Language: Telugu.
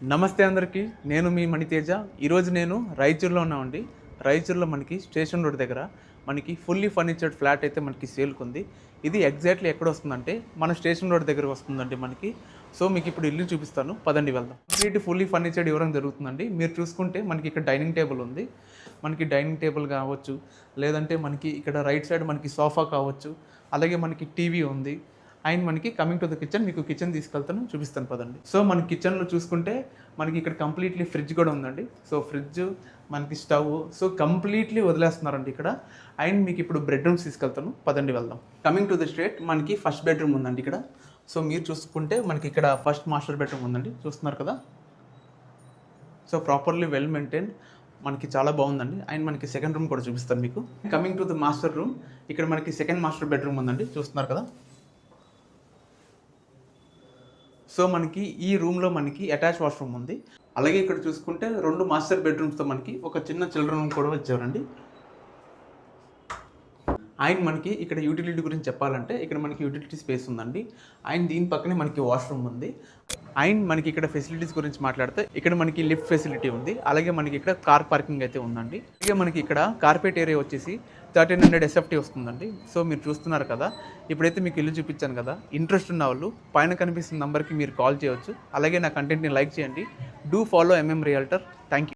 నమస్తే అందరికీ. నేను మీ మణితేజ. ఈరోజు నేను రాయచూరులో ఉన్నామండి. రాయచూరులో మనకి స్టేషన్ రోడ్ దగ్గర మనకి ఫుల్లీ ఫర్నిచర్డ్ ఫ్లాట్ అయితే మనకి సేల్కుంది. ఇది ఎగ్జాక్ట్లీ ఎక్కడ వస్తుందంటే మన స్టేషన్ రోడ్ దగ్గర వస్తుందండి మనకి. సో మీకు ఇప్పుడు ఇల్లు చూపిస్తాను, పదండి వెళ్దాం. కంప్లీట్ ఫుల్లీ ఫర్నిచర్డ్ ఇవ్వడం జరుగుతుందండి. మీరు చూసుకుంటే మనకి ఇక్కడ డైనింగ్ టేబుల్ ఉంది. మనకి డైనింగ్ టేబుల్ కావచ్చు, లేదంటే మనకి ఇక్కడ రైట్ సైడ్ మనకి సోఫా కావచ్చు, అలాగే మనకి టీవీ ఉంది. అండ్ మనకి కమింగ్ టు ద కిచెన్, మీకు కిచెన్ తీసుకెళ్తాను, చూపిస్తాను పదండి. సో మన కిచెన్లో చూసుకుంటే మనకి ఇక్కడ కంప్లీట్లీ ఫ్రిడ్జ్ కూడా ఉందండి. సో ఫ్రిడ్జ్, మనకి స్టవ్, సో కంప్లీట్లీ వదిలేస్తున్నారండి ఇక్కడ. అండ్ మీకు ఇప్పుడు బెడ్రూమ్స్ తీసుకెళ్తాను, పదండి వెళ్దాం. కమింగ్ టు ద స్ట్రేట్, మనకి ఫస్ట్ బెడ్రూమ్ ఉందండి ఇక్కడ. సో మీరు చూసుకుంటే మనకి ఇక్కడ ఫస్ట్ మాస్టర్ బెడ్రూమ్ ఉందండి, చూస్తున్నారు కదా. సో ప్రాపర్లీ వెల్ మెయింటైన్, మనకి చాలా బాగుందండి. అండ్ మనకి సెకండ్ రూమ్ కూడా చూపిస్తాను మీకు. Coming to the master room, ఇక్కడ మనకి సెకండ్ మాస్టర్ బెడ్రూమ్ ఉందండి, చూస్తున్నారు కదా. సో మనకి ఈ రూమ్లో మనకి అటాచ్ వాష్రూమ్ ఉంది. అలాగే ఇక్కడ చూసుకుంటే 2 మాస్టర్ బెడ్రూమ్స్తో మనకి ఒక చిన్న చిల్డ్రన్ రూమ్ కూడా వచ్చారండి. అండ్ మనకి ఇక్కడ యూటిలిటీ గురించి చెప్పాలంటే ఇక్కడ మనకి యూటిలిటీ స్పేస్ ఉందండి. అండ్ దీని పక్కనే మనకి వాష్రూమ్ ఉంది. అండ్ మనకి ఇక్కడ ఫెసిలిటీస్ గురించి మాట్లాడితే ఇక్కడ మనకి లిఫ్ట్ ఫెసిలిటీ ఉంది. అలాగే మనకి ఇక్కడ కార్ పార్కింగ్ అయితే ఉందండి. అలాగే మనకి ఇక్కడ కార్పెట్ ఏరియా వచ్చేసి 1300 SFT వస్తుందండి. సో మీరు చూస్తున్నారు కదా, ఇప్పుడైతే మీకు ఇల్లు చూపించాను కదా. ఇంట్రెస్ట్ ఉన్న వాళ్ళు పైన కనిపిస్తున్న నెంబర్కి మీరు కాల్ చేయవచ్చు. అలాగే నా కంటెంట్ని లైక్ చేయండి. Do follow MM Realtor. Thank you.